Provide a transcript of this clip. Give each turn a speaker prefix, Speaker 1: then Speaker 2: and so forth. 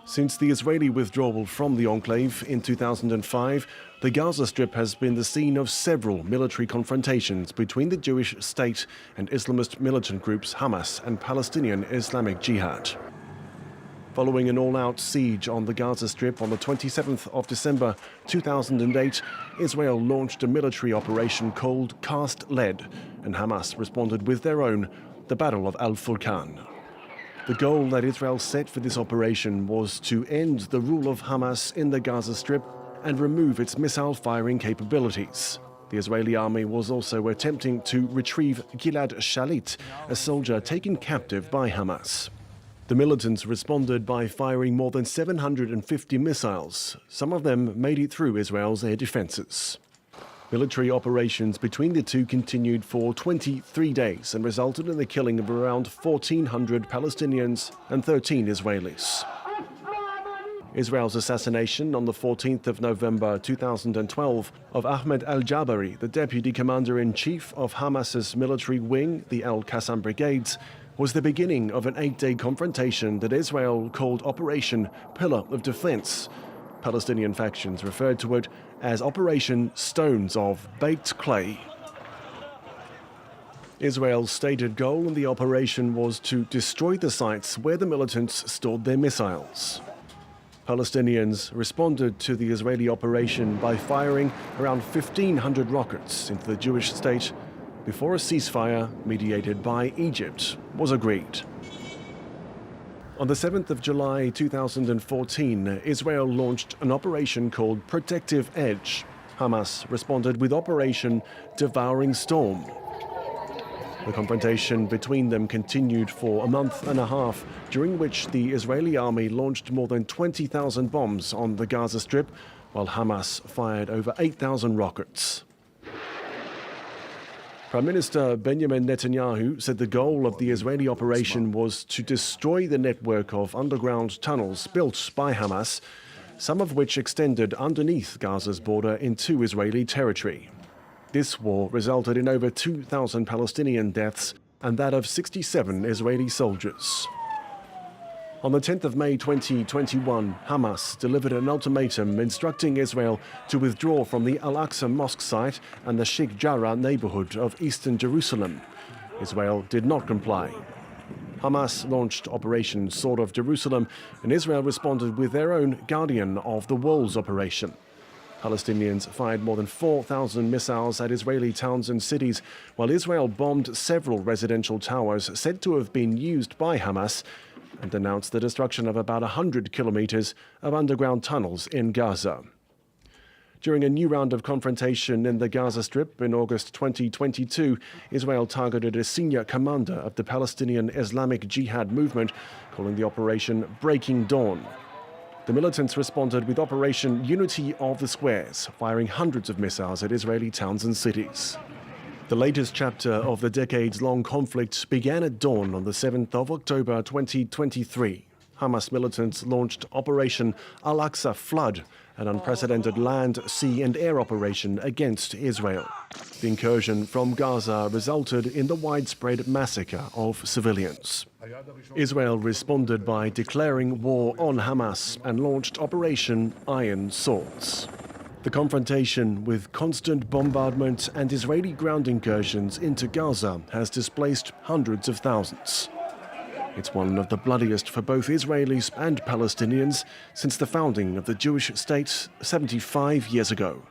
Speaker 1: Since the Israeli withdrawal from the enclave in 2005, the Gaza Strip has been the scene of several military confrontations between the Jewish state and Islamist militant groups Hamas and Palestinian Islamic Jihad. Following an all-out siege on the Gaza Strip on the 27th of December 2008, Israel launched a military operation called Cast Lead, and Hamas responded with their own, the Battle of Al-Furqan. The goal that Israel set for this operation was to end the rule of Hamas in the Gaza Strip and remove its missile-firing capabilities. The Israeli army was also attempting to retrieve Gilad Shalit, a soldier taken captive by Hamas. The militants responded by firing more than 750 missiles. Some of them made it through Israel's air defenses. Military operations between the two continued for 23 days and resulted in the killing of around 1,400 Palestinians and 13 Israelis. Israel's assassination on the 14th of November 2012 of Ahmed al-Jabari, the deputy commander-in-chief of Hamas's military wing, the Al-Qassam Brigades, was the beginning of an 8-day confrontation that Israel called Operation Pillar of Defense. Palestinian factions referred to it as Operation Stones of Baked Clay. Israel's stated goal in the operation was to destroy the sites where the militants stored their missiles. Palestinians responded to the Israeli operation by firing around 1,500 rockets into the Jewish state before a ceasefire mediated by Egypt was agreed. On the 7th of July 2014, Israel launched an operation called Protective Edge. Hamas responded with Operation Devouring Storm. The confrontation between them continued for a month and a half, during which the Israeli army launched more than 20,000 bombs on the Gaza Strip, while Hamas fired over 8,000 rockets. Prime Minister Benjamin Netanyahu said the goal of the Israeli operation was to destroy the network of underground tunnels built by Hamas, some of which extended underneath Gaza's border into Israeli territory. This war resulted in over 2,000 Palestinian deaths and that of 67 Israeli soldiers. On the 10th of May 2021, Hamas delivered an ultimatum instructing Israel to withdraw from the Al-Aqsa mosque site and the Sheikh Jarrah neighborhood of eastern Jerusalem. Israel did not comply. Hamas launched Operation Sword of Jerusalem, and Israel responded with their own Guardian of the Walls operation. Palestinians fired more than 4,000 missiles at Israeli towns and cities, while Israel bombed several residential towers said to have been used by Hamas, and announced the destruction of about 100 kilometers of underground tunnels in Gaza. During a new round of confrontation in the Gaza Strip in August 2022, Israel targeted a senior commander of the Palestinian Islamic Jihad movement, calling the operation Breaking Dawn. The militants responded with Operation Unity of the Squares, firing hundreds of missiles at Israeli towns and cities. The latest chapter of the decades-long conflict began at dawn on the 7th of October 2023. Hamas militants launched Operation Al-Aqsa Flood, an unprecedented land, sea and air operation against Israel. The incursion from Gaza resulted in the widespread massacre of civilians. Israel responded by declaring war on Hamas and launched Operation Iron Swords. The confrontation with constant bombardment and Israeli ground incursions into Gaza has displaced hundreds of thousands. It's one of the bloodiest for both Israelis and Palestinians since the founding of the Jewish state 75 years ago.